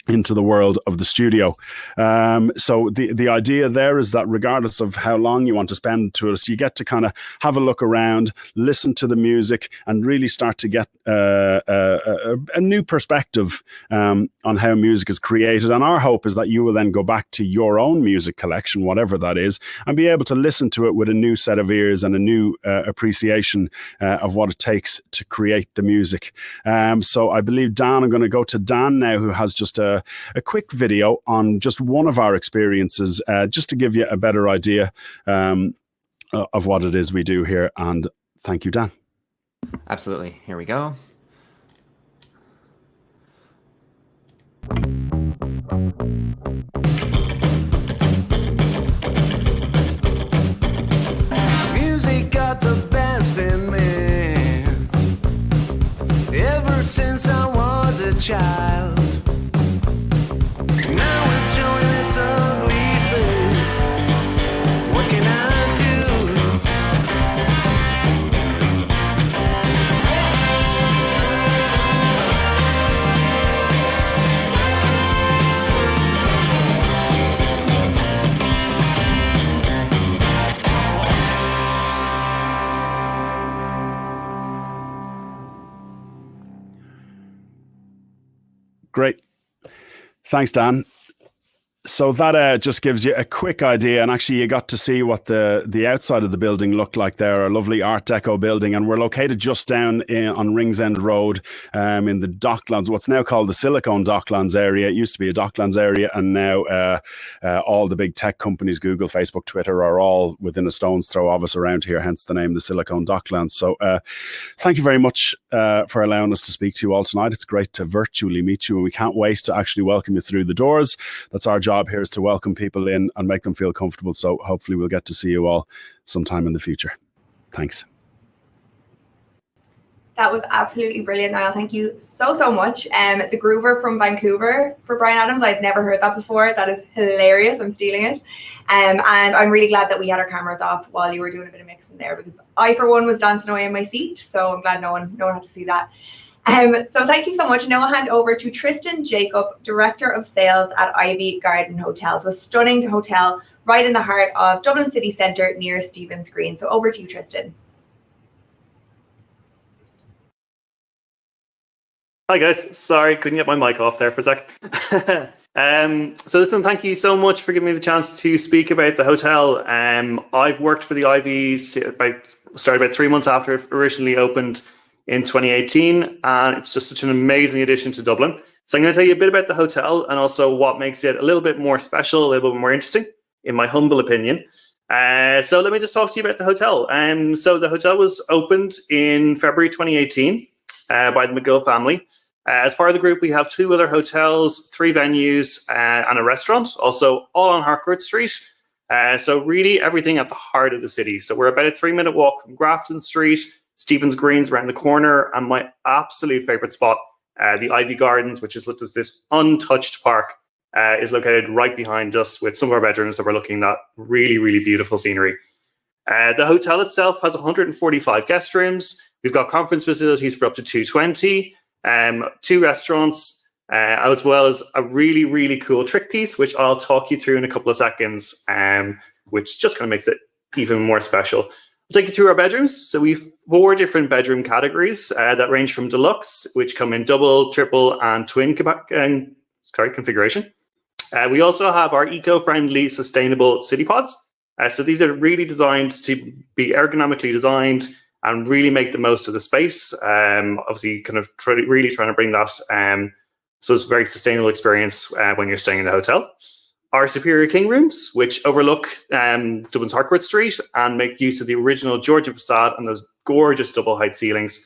into the world of the studio. So the idea there is that regardless of how long you want to spend to us, you get to kind of have a look around, listen to the music, and really start to get a new perspective on how music is created. And our hope is that you will then go back to your own music collection, whatever that is, and be able to listen to it with a new set of ears and a new appreciation of what it takes to create the music. So I believe I'm going to go to Dan now, who has just a quick video on just one of our experiences, just to give you a better idea of what it is we do here. And thank you, Dan. Absolutely. Here we go. Music got the best in me ever since I was a child. Now it's showing its ugly face. What can I do? Great. Thanks, Dan. So that just gives you a quick idea, and actually you got to see what the outside of the building looked like there, a lovely Art Deco building, and we're located just down on Ringsend Road in the Docklands, what's now called the Silicon Docklands area. It used to be a Docklands area, and now all the big tech companies, Google, Facebook, Twitter, are all within a stone's throw of us around here, hence the name, the Silicon Docklands. So thank you very much for allowing us to speak to you all tonight. It's great to virtually meet you, and we can't wait to actually welcome you through the doors. That's our job here, is to welcome people in and make them feel comfortable. So hopefully we'll get to see you all sometime in the future. Thanks. That was absolutely brilliant, Niall. Thank you so much. The Groover from Vancouver for Bryan Adams. I've never heard that before. That is hilarious. I'm stealing it. And I'm really glad that we had our cameras off while you were doing a bit of mixing there, because I, for one, was dancing away in my seat. So I'm glad no one had to see that. So thank you so much. Now I'll hand over to Tristan Jacob, Director of Sales at Ivy Garden Hotel. So a stunning hotel right in the heart of Dublin City Centre near Stephen's Green. So over to you, Tristan. Hi guys, sorry, couldn't get my mic off there for a sec. So listen, thank you so much for giving me the chance to speak about the hotel. I've worked for the Ivy, started about 3 months after it originally opened in 2018, and it's just such an amazing addition to Dublin. So I'm going to tell you a bit about the hotel and also what makes it a little bit more special, a little bit more interesting, in my humble opinion. So let me just talk to you about the hotel. So the hotel was opened in February 2018 by the McGill family. As part of the group, we have 2 other hotels, 3 venues, and a restaurant, also all on Harcourt Street. So really everything at the heart of the city. So we're about a 3-minute walk from Grafton Street. Stephen's Green's around the corner, and my absolute favorite spot, the Ivy Gardens, which is looked as this untouched park, is located right behind us with some of our bedrooms that we're looking at really, really beautiful scenery. The hotel itself has 145 guest rooms. We've got conference facilities for up to 220, 2 restaurants, as well as a really, really cool trick piece, which I'll talk you through in a couple of seconds, which just kind of makes it even more special. I'll take you through our bedrooms. So we've 4 different bedroom categories that range from deluxe, which come in double, triple, and twin configuration. We also have our eco-friendly, sustainable city pods. So these are really designed to be ergonomically designed and really make the most of the space. Obviously, kind of really trying to bring that so it's a very sustainable experience when you're staying in the hotel. Our superior king rooms, which overlook Dublin's Harcourt Street and make use of the original Georgian facade and those gorgeous double height ceilings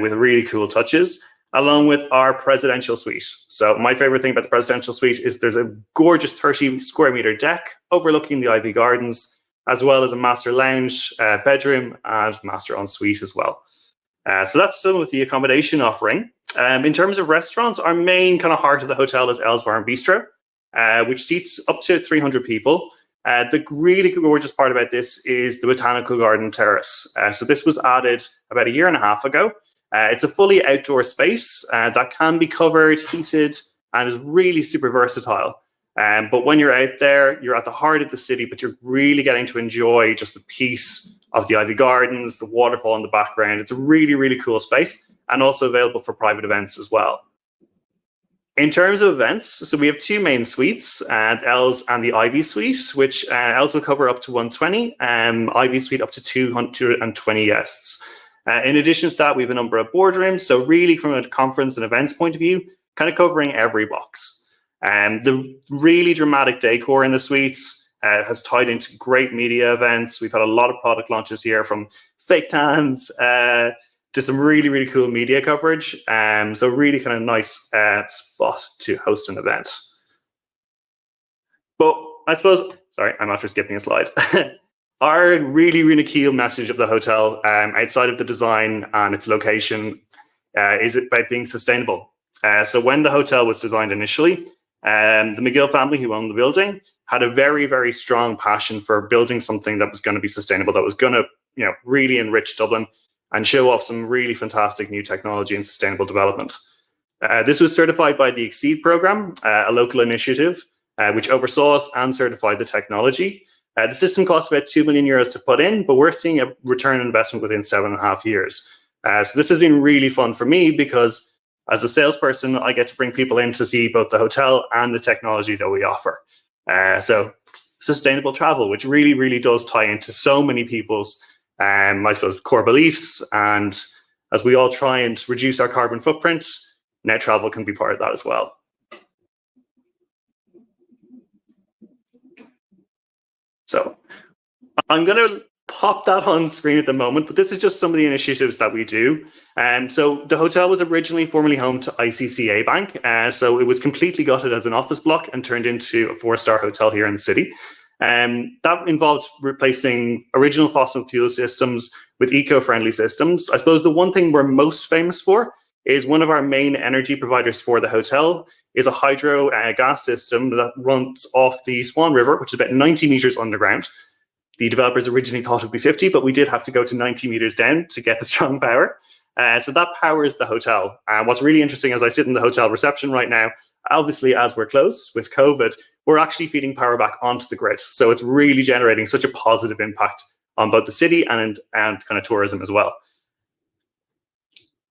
with really cool touches. along with our presidential suite. So my favorite thing about the presidential suite is there's a gorgeous 30 square meter deck overlooking the Ivy Gardens, as well as a master lounge, bedroom, and master ensuite as well. So that's some of the accommodation offering. In terms of restaurants, our main kind of heart of the hotel is El's Bar and Bistro, which seats up to 300 people. The really gorgeous part about this is the Botanical Garden Terrace. So this was added about 1.5 years ago. It's a fully outdoor space that can be covered, heated, and is really super versatile. But when you're out there, you're at the heart of the city, but you're really getting to enjoy just the peace of the Ivy Gardens, the waterfall in the background. It's a really, really cool space, and also available for private events as well. In terms of events, so we have 2 main suites, L's and the Ivy Suite, which L's will cover up to 120, Ivy Suite up to 220 guests. In addition to that, we have a number of boardrooms. So really from a conference and events point of view, kind of covering every box. The really dramatic decor in the suites has tied into great media events. We've had a lot of product launches here, from fake tans to some really, really cool media coverage. So really kind of nice spot to host an event. But I suppose, sorry, I'm after skipping a slide. Our really, really key message of the hotel, outside of the design and its location, is about being sustainable. So when the hotel was designed initially, the McGill family, who owned the building, had a very, very strong passion for building something that was going to be sustainable, that was going to, really enrich Dublin and show off some really fantastic new technology and sustainable development. This was certified by the Exceed program, a local initiative, which oversaw us and certified the technology. The system cost about €2 million to put in, but we're seeing a return on investment within 7.5 years. So this has been really fun for me, because as a salesperson, I get to bring people in to see both the hotel and the technology that we offer. So sustainable travel, which really, really does tie into so many people's, I suppose, core beliefs. And as we all try and reduce our carbon footprint, now travel can be part of that as well. So I'm going to pop that on screen at the moment, but this is just some of the initiatives that we do. So the hotel was originally formerly home to ICCA Bank. So it was completely gutted as an office block and turned into a 4-star hotel here in the city. That involved replacing original fossil fuel systems with eco-friendly systems. I suppose the one thing we're most famous for is one of our main energy providers for the hotel is a hydro gas system that runs off the Swan River, which is about 90 meters underground. The developers originally thought it would be 50, but we did have to go to 90 meters down to get the strong power. So that powers the hotel. What's really interesting, as I sit in the hotel reception right now, obviously as we're closed with COVID, we're actually feeding power back onto the grid. So it's really generating such a positive impact on both the city and kind of tourism as well.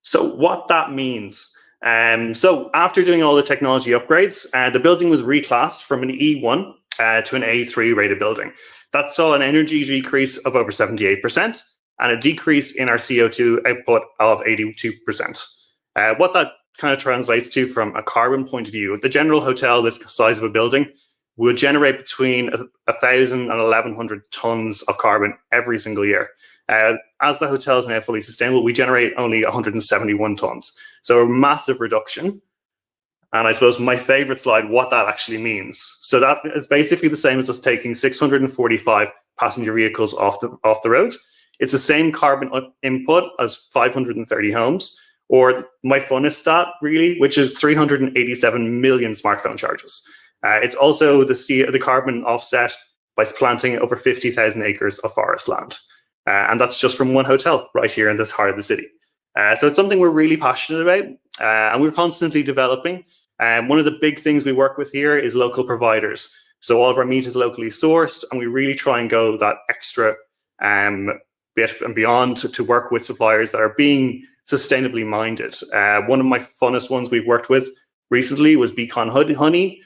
So what that means. So after doing all the technology upgrades, the building was reclassed from an E1 to an A3 rated building. That saw an energy decrease of over 78% and a decrease in our CO2 output of 82%. What that kind of translates to from a carbon point of view, the general hotel this size of a building will generate between 1,000 and 1,100 tons of carbon every single year. As the hotel is now fully sustainable, we generate only 171 tons. So a massive reduction. And I suppose my favorite slide, what that actually means. So that is basically the same as us taking 645 passenger vehicles off the road. It's the same carbon input as 530 homes, or my funnest stat really, which is 387 million smartphone charges. It's also the carbon offset by planting over 50,000 acres of forest land. And that's just from one hotel right here in this heart of the city. So it's something we're really passionate about, and we're constantly developing. One of the big things we work with here is local providers. So all of our meat is locally sourced, and we really try and go that extra bit and beyond to work with suppliers that are being sustainably minded. One of my funnest ones we've worked with recently was Beacon Honey.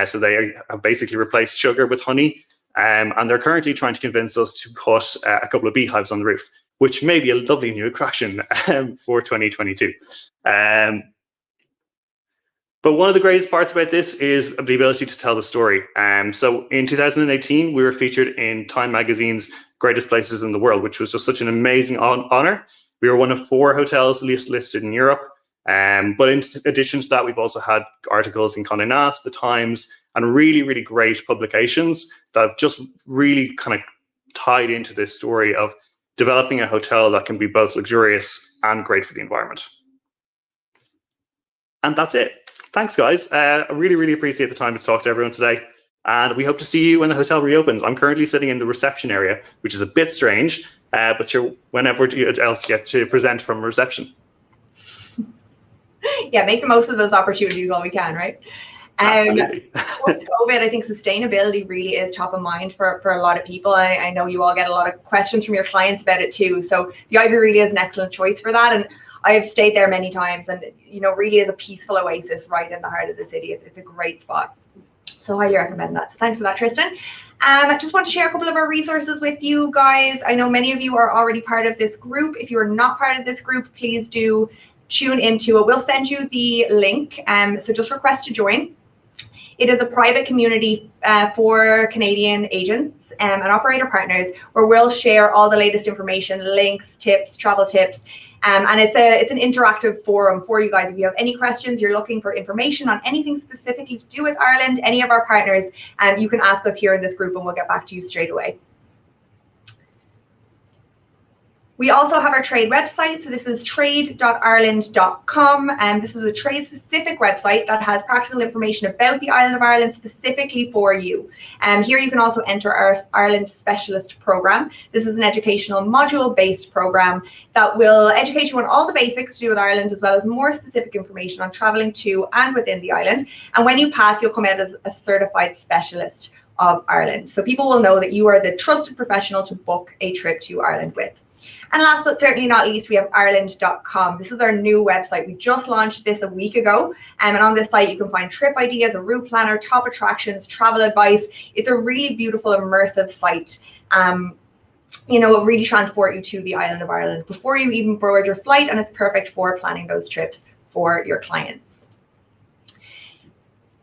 So they have basically replaced sugar with honey, and they're currently trying to convince us to put a couple of beehives on the roof, which may be a lovely new attraction for 2022. But one of the greatest parts about this is the ability to tell the story. So in 2018, we were featured in Time Magazine's Greatest Places in the World, which was just such an amazing honor. We were one of 4 hotels listed in Europe. But in addition to that, we've also had articles in Condé Nast, The Times, and really, really great publications that have just really kind of tied into this story of developing a hotel that can be both luxurious and great for the environment. And that's it. Thanks, guys. I really, really appreciate the time to talk to everyone today. And we hope to see you when the hotel reopens. I'm currently sitting in the reception area, which is a bit strange, but whenever else you get to present from reception. Yeah, make the most of those opportunities while we can, right? Absolutely. With COVID, I think sustainability really is top of mind for a lot of people. I know you all get a lot of questions from your clients about it too. So the Ivy really is an excellent choice for that. And I've stayed there many times, and really is a peaceful oasis right in the heart of the city. It's a great spot. So highly recommend that. So thanks for that, Tristan. I just want to share a couple of our resources with you guys. I know many of you are already part of this group. If you are not part of this group, please do tune into it. We'll send you the link. So just request to join. It is a private community for Canadian agents and operator partners, where we'll share all the latest information, links, tips, travel tips. And it's an interactive forum for you guys. If you have any questions, you're looking for information on anything specifically to do with Ireland, any of our partners, you can ask us here in this group and we'll get back to you straight away. We also have our trade website. So this is trade.ireland.com. And this is a trade specific website that has practical information about the island of Ireland specifically for you. Here you can also enter our Ireland Specialist program. This is an educational module based program that will educate you on all the basics to do with Ireland, as well as more specific information on traveling to and within the island. And when you pass, you'll come out as a certified specialist of Ireland. So people will know that you are the trusted professional to book a trip to Ireland with. And last but certainly not least, we have Ireland.com. This is our new website. We just launched this a week ago. And on this site, you can find trip ideas, a route planner, top attractions, travel advice. It's a really beautiful, immersive site. It will really transport you to the island of Ireland before you even board your flight. And it's perfect for planning those trips for your clients.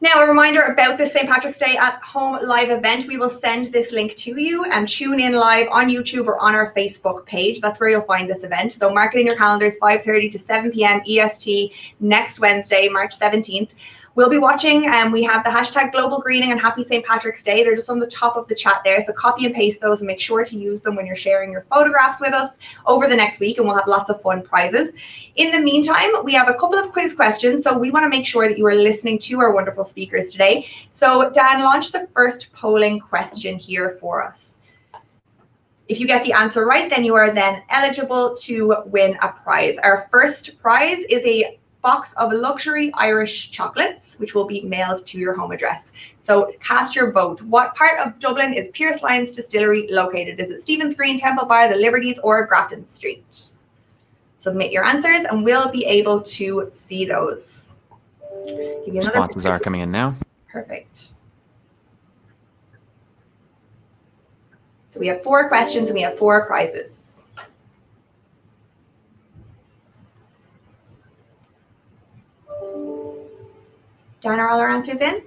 Now, a reminder about the St. Patrick's Day at Home live event. We will send this link to you and tune in live on YouTube or on our Facebook page. That's where you'll find this event. So mark it in your calendars, 5:30 to 7 p.m. EST next Wednesday, March 17th. We'll be watching, and we have the hashtag Global Greening and Happy St. Patrick's Day. They're just on the top of the chat there. So copy and paste those and make sure to use them when you're sharing your photographs with us over the next week, and we'll have lots of fun prizes. In the meantime, we have a couple of quiz questions. So we want to make sure that you are listening to our wonderful speakers today. So Dan, launch the first polling question here for us. If you get the answer right, then you are then eligible to win a prize. Our first prize is a box of luxury Irish chocolates, which will be mailed to your home address. So cast your vote. What part of Dublin is Pierce Lyons Distillery located? Is it Stephen's Green, Temple Bar, the Liberties, or Grafton Street? Submit your answers and we'll be able to see those. Responses are coming in now. Perfect. So we have 4 questions and we have 4 prizes. Dan, are all our answers in?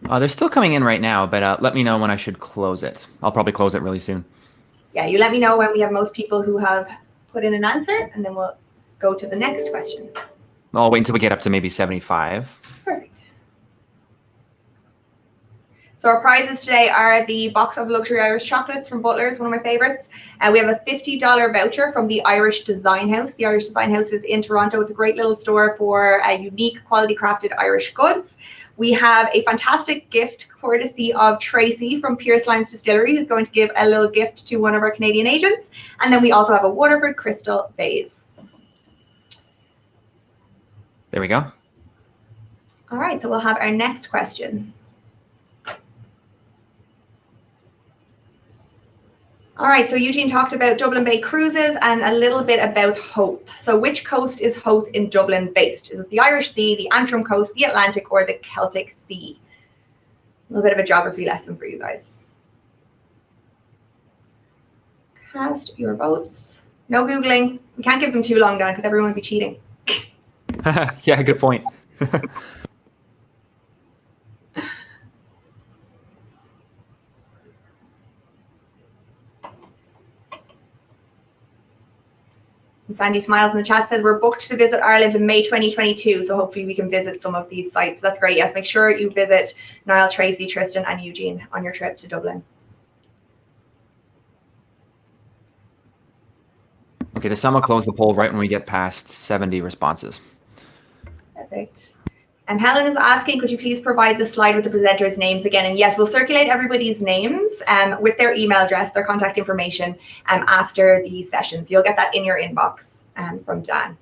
They're still coming in right now, but let me know when I should close it. I'll probably close it really soon. Yeah, you let me know when we have most people who have put in an answer, and then we'll go to the next question. I'll wait until we get up to maybe 75. Perfect. So our prizes today are the box of luxury Irish chocolates from Butler's, one of my favorites. We have a $50 voucher from the Irish Design House. The Irish Design House is in Toronto. It's a great little store for unique, quality crafted Irish goods. We have a fantastic gift courtesy of Tracy from Pierce Lyons Distillery, who's going to give a little gift to one of our Canadian agents. And then we also have a Waterford crystal vase. There we go. All right, so we'll have our next question. All right, so Eugene talked about Dublin Bay cruises and a little bit about Howth. So which coast is Howth in Dublin based? Is it the Irish Sea, the Antrim coast, the Atlantic, or the Celtic Sea? A little bit of a geography lesson for you guys. Cast your votes. No Googling. We can't give them too long, Dan, because everyone would be cheating. Yeah, good point. And Sandy Smiles in the chat says we're booked to visit Ireland in May 2022, so hopefully we can visit some of these sites. That's great. Yes, make sure you visit Niall, Tracy, Tristan, and Eugene on your trip to Dublin. Okay, the sum will close the poll right when we get past 70 responses. Perfect. And Helen is asking, could you please provide the slide with the presenters' names again? And yes, we'll circulate everybody's names with their email address, their contact information after the sessions. You'll get that in your inbox from Dan.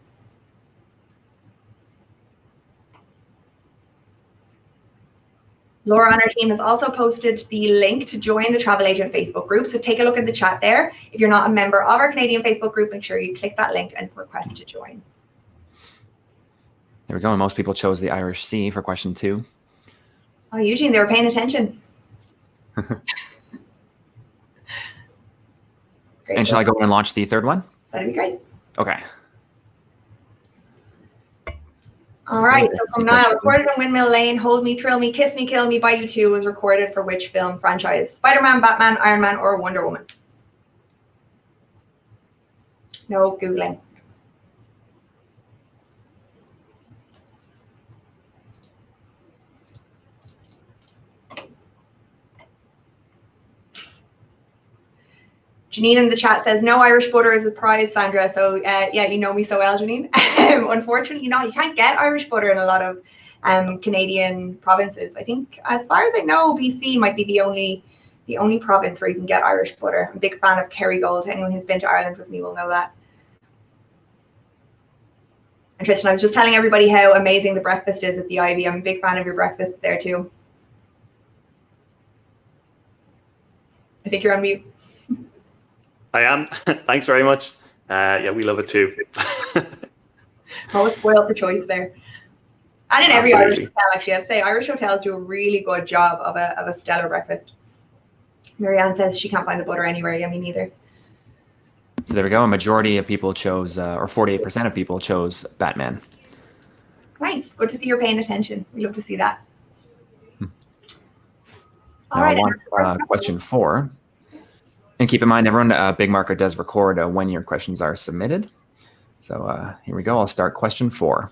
Laura on our team has also posted the link to join the Travel Agent Facebook group. So take a look at the chat there. If you're not a member of our Canadian Facebook group, make sure you click that link and request to join. There we go. And most people chose the Irish Sea for question 2. Oh, Eugene, they were paying attention. Great. And shall I go and launch the third one? That'd be great. Okay. All right. So from now, recorded on Windmill Lane, Hold Me, Thrill Me, Kiss Me, Kill Me, Bite You Too was recorded for which film franchise? Spider-Man, Batman, Iron Man, or Wonder Woman? No Googling. Janine in the chat says, no Irish butter is a prize, Sandra. So yeah, you know me so well, Janine. Unfortunately, you can't get Irish butter in a lot of Canadian provinces. I think, as far as I know, BC might be the only province where you can get Irish butter. I'm a big fan of Kerrygold. Anyone who's been to Ireland with me will know that. And Tristan, I was just telling everybody how amazing the breakfast is at the Ivy. I'm a big fan of your breakfast there too. I think you're on mute. I am. Thanks very much. Yeah, we love it too. Always spoiled for choice there. And in every Irish hotel, actually, I'd say Irish hotels do a really good job of a stellar breakfast. Marianne says she can't find the butter anywhere. Yeah, me neither. So there we go. A majority of people chose, or 48% of people chose Batman. Nice. Good to see you're paying attention. We love to see that. All right. Question 4. And keep in mind, everyone, Big Marker does record when your questions are submitted. So here we go. I'll start question 4.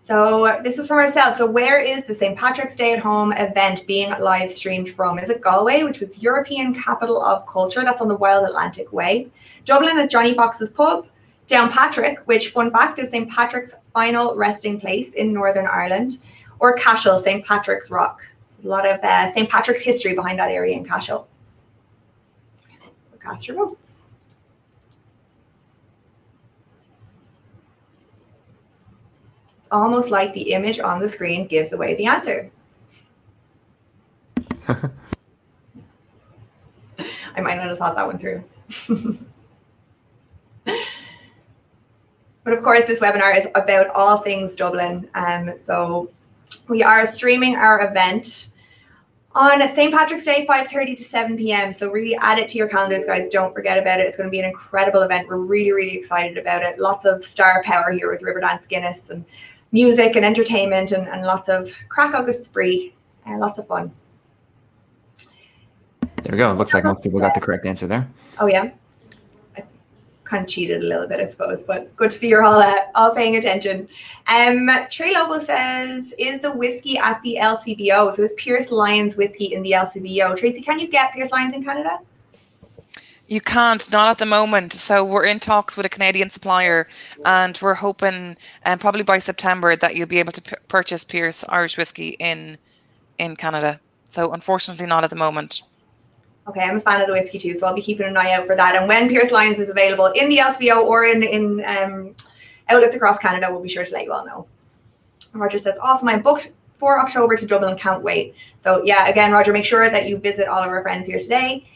So this is from ourselves. So where is the St. Patrick's Day at Home event being live streamed from? Is it Galway, which was European Capital of Culture? That's on the Wild Atlantic Way. Dublin at Johnny Fox's Pub. Downpatrick, which, fun fact, is St. Patrick's final resting place in Northern Ireland. Or Cashel, St. Patrick's Rock. A lot of St. Patrick's history behind that area in Cashel. Cast your votes. It's almost like the image on the screen gives away the answer. I might not have thought that one through. But of course, this webinar is about all things Dublin. So we are streaming our event on St. Patrick's Day, 5:30 to 7 p.m. So really add it to your calendars, guys. Don't forget about it. It's going to be an incredible event. We're really, really excited about it. Lots of star power here with Riverdance Guinness and music and entertainment and lots of crack agus spree. Lots of fun. There we go. It looks like most people got the correct answer there. Oh, yeah. Kind of cheated a little bit, I suppose, but good to see you're all paying attention. Trey Lobo says, is the whiskey at the LCBO? So is Pierce Lyons whiskey in the LCBO? Tracy, can you get Pierce Lyons in Canada? You can't, not at the moment. So we're in talks with a Canadian supplier, and we're hoping probably by September that you'll be able to purchase Pierce Irish whiskey in Canada. So unfortunately not at the moment. Okay, I'm a fan of the whiskey too, so I'll be keeping an eye out for that. And when Pierce Lyons is available in the LCBO or in outlets across Canada, we'll be sure to let you all know. Roger says, awesome, I'm booked for October to Dublin, can't wait. So yeah, again, Roger, make sure that you visit all of our friends here today.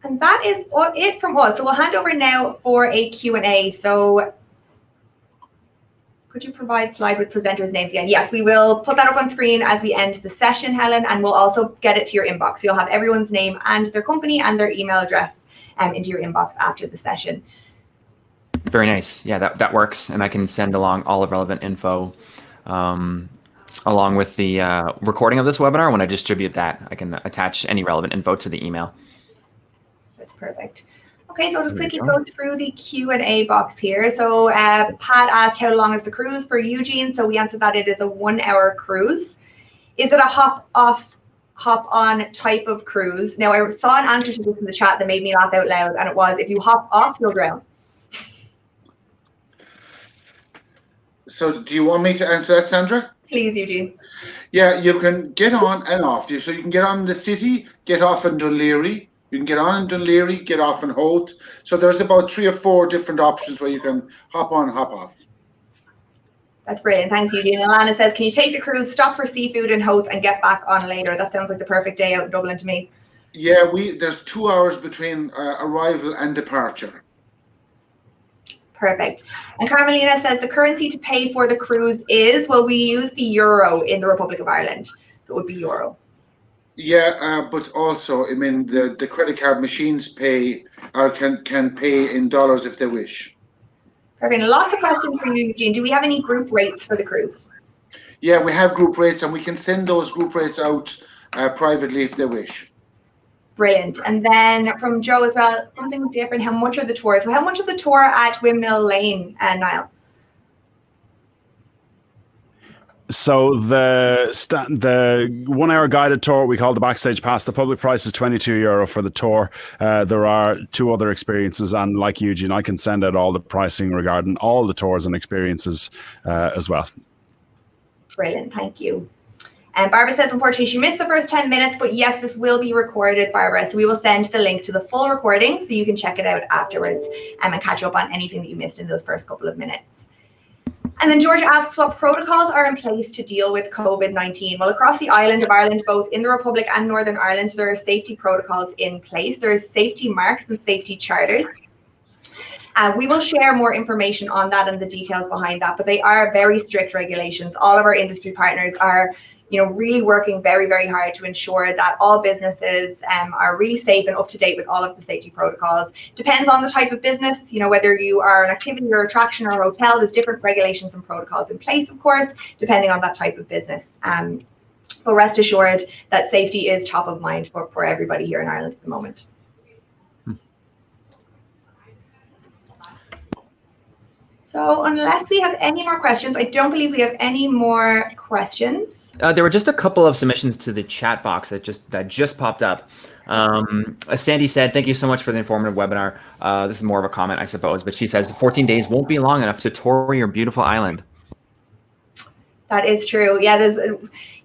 And that is it from us. So we'll hand over now for a Q&A. So could you provide slide with presenters' names again? Yes, we will put that up on screen as we end the session, Helen, and we'll also get it to your inbox. So you'll have everyone's name and their company and their email address into your inbox after the session. Very nice. Yeah, that works. And I can send along all of relevant info along with the recording of this webinar. When I distribute that, I can attach any relevant info to the email. Perfect. Okay, so I'll just There you quickly go. go through the Q&A box here. So Pat asked how long is the cruise for Eugene? So we answered that it is a 1 hour cruise. Is it a hop on type of cruise? Now I saw an answer to this in the chat that made me laugh out loud, and it was, if you hop off, you'll drown. So do you want me to answer that, Sandra? Please, Eugene. Yeah, you can get on and off. So you can get on in the city, get off in Dún Laoghaire. You can get on in Dún Laoghaire, get off in Howth. So there's about 3 or 4 different options where you can hop on, hop off. That's brilliant. Thanks, Eugene. Alana says, can you take the cruise, stop for seafood in Howth and get back on later? That sounds like the perfect day out in Dublin to me. Yeah, there's 2 hours between arrival and departure. Perfect. And Carmelina says the currency to pay for the cruise is, well, we use the euro in the Republic of Ireland. So it would be euro. Yeah, but also, I mean, the credit card machines pay or can pay in dollars if they wish. Perfect. Lots of questions for you, Eugene. Do we have any group rates for the cruise? Yeah, we have group rates, and we can send those group rates out privately if they wish. Brilliant. And then from Joe as well, something different. How much are the tours? So how much of the tour at Windmill Lane, Niall? So the 1 hour guided tour we call the Backstage Pass. The public price is €22 for the tour. There are 2 other experiences, and like Eugene, I can send out all the pricing regarding all the tours and experiences as well. Brilliant, thank you. And Barbara says, unfortunately, she missed the first 10 minutes, but yes, this will be recorded, Barbara. So we will send the link to the full recording so you can check it out afterwards and catch up on anything that you missed in those first couple of minutes. And then Georgia asks, what protocols are in place to deal with COVID-19? Well, across the island of Ireland, both in the Republic and Northern Ireland, there are safety protocols in place. There are safety marks and safety charters. We will share more information on that and the details behind that, but they are very strict regulations. All of our industry partners are really working very, very hard to ensure that all businesses are really safe and up to date with all of the safety protocols. Depends on the type of business, whether you are an activity or attraction or a hotel, there's different regulations and protocols in place, of course, depending on that type of business. But rest assured that safety is top of mind for everybody here in Ireland at the moment. So unless we have any more questions, I don't believe we have any more questions. There were just a couple of submissions to the chat box that just popped up. Sandy said, thank you so much for the informative webinar. This is more of a comment, I suppose, but she says 14 days won't be long enough to tour your beautiful island. That is true. Yeah, there's,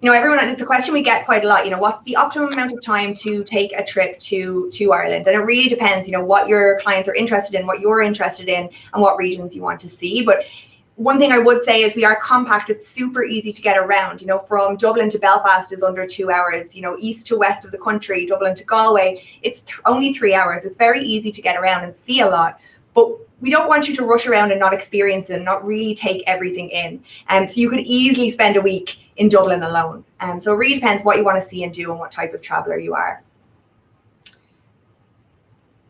everyone, it's a question we get quite a lot. What's the optimum amount of time to take a trip to Ireland? And it really depends, what your clients are interested in, what you're interested in, and what regions you want to see. But one thing I would say is we are compact. It's super easy to get around. From Dublin to Belfast is under 2 hours. East to west of the country, Dublin to Galway, it's only 3 hours. It's very easy to get around and see a lot. But we don't want you to rush around and not experience it and not really take everything in. So you could easily spend a week in Dublin alone. So it really depends what you want to see and do and what type of traveller you are.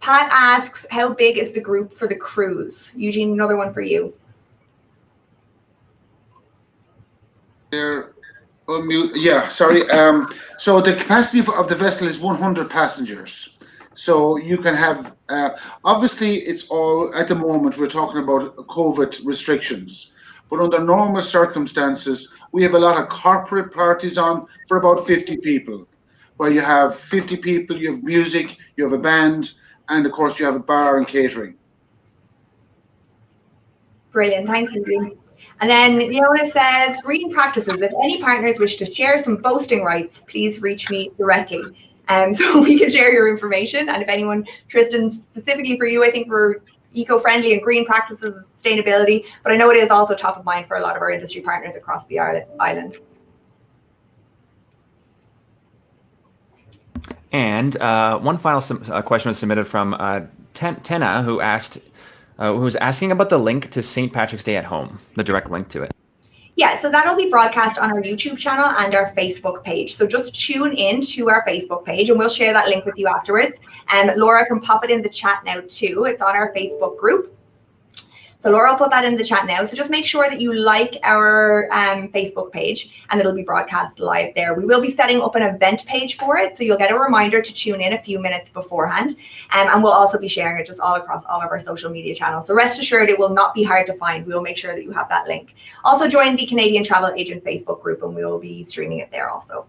Pat asks, how big is the group for the cruise? Eugene, another one for you. Yeah, sorry. So the capacity of the vessel is 100 passengers. So you can have, obviously it's all, at the moment, we're talking about COVID restrictions. But under normal circumstances, we have a lot of corporate parties on for about 50 people, where you have 50 people, you have music, you have a band, and of course you have a bar and catering. Brilliant, thank you. And then Leona says, greeting practices. If any partners wish to share some boasting rights, please reach me directly. So we can share your information. And if anyone, Tristan, specifically for you, I think we're eco-friendly and green practices and sustainability, but I know it is also top of mind for a lot of our industry partners across the island. And one final question was submitted from Tenna, who was asking about the link to St. Patrick's Day at Home, the direct link to it. Yeah, so that'll be broadcast on our YouTube channel and our Facebook page. So just tune in to our Facebook page and we'll share that link with you afterwards. And Laura can pop it in the chat now too. It's on our Facebook group. So Laura will put that in the chat now. So just make sure that you like our Facebook page, and it'll be broadcast live there. We will be setting up an event page for it, so you'll get a reminder to tune in a few minutes beforehand. And we'll also be sharing it just all across all of our social media channels. So rest assured, it will not be hard to find. We will make sure that you have that link. Also join the Canadian Travel Agent Facebook group, and we will be streaming it there also.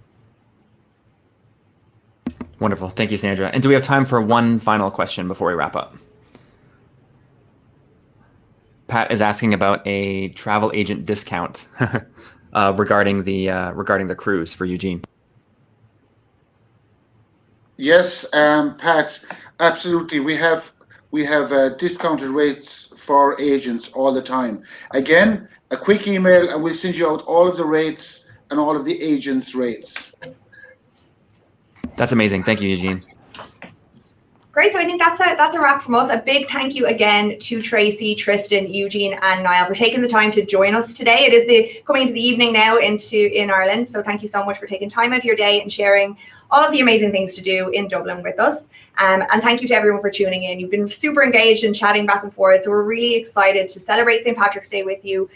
Wonderful. Thank you, Sandra. And do we have time for one final question before we wrap up? Pat is asking about a travel agent discount regarding the cruise for Eugene. Yes, Pat, absolutely. We have discounted rates for agents all the time. Again, a quick email and we'll send you out all of the rates and all of the agents' rates. That's amazing. Thank you, Eugene. Great, so I think that's a wrap from us. A big thank you again to Tracy, Tristan, Eugene, and Niall for taking the time to join us today. It is coming into the evening now in Ireland, so thank you so much for taking time out of your day and sharing all of the amazing things to do in Dublin with us. And thank you to everyone for tuning in. You've been super engaged and chatting back and forth, so we're really excited to celebrate St. Patrick's Day with you.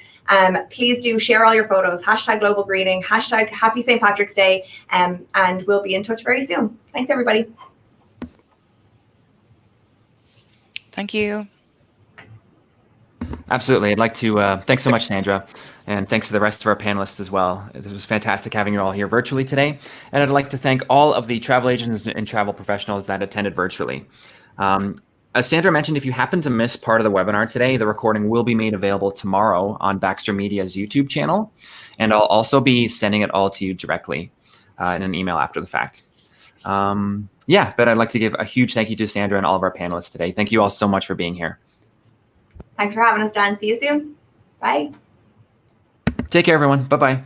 Please do share all your photos, #global greeting, #happy St. Patrick's Day, and we'll be in touch very soon. Thanks, everybody. Thank you. Absolutely. I'd like to thanks so much, Sandra, and thanks to the rest of our panelists as well. It was fantastic having you all here virtually today. And I'd like to thank all of the travel agents and travel professionals that attended virtually. As Sandra mentioned, if you happen to miss part of the webinar today, the recording will be made available tomorrow on Baxter Media's YouTube channel. And I'll also be sending it all to you directly in an email after the fact. Yeah, but I'd like to give a huge thank you to Sandra and all of our panelists today. Thank you all so much for being here. Thanks for having us, Dan. See you soon. Bye. Take care, everyone. Bye-bye.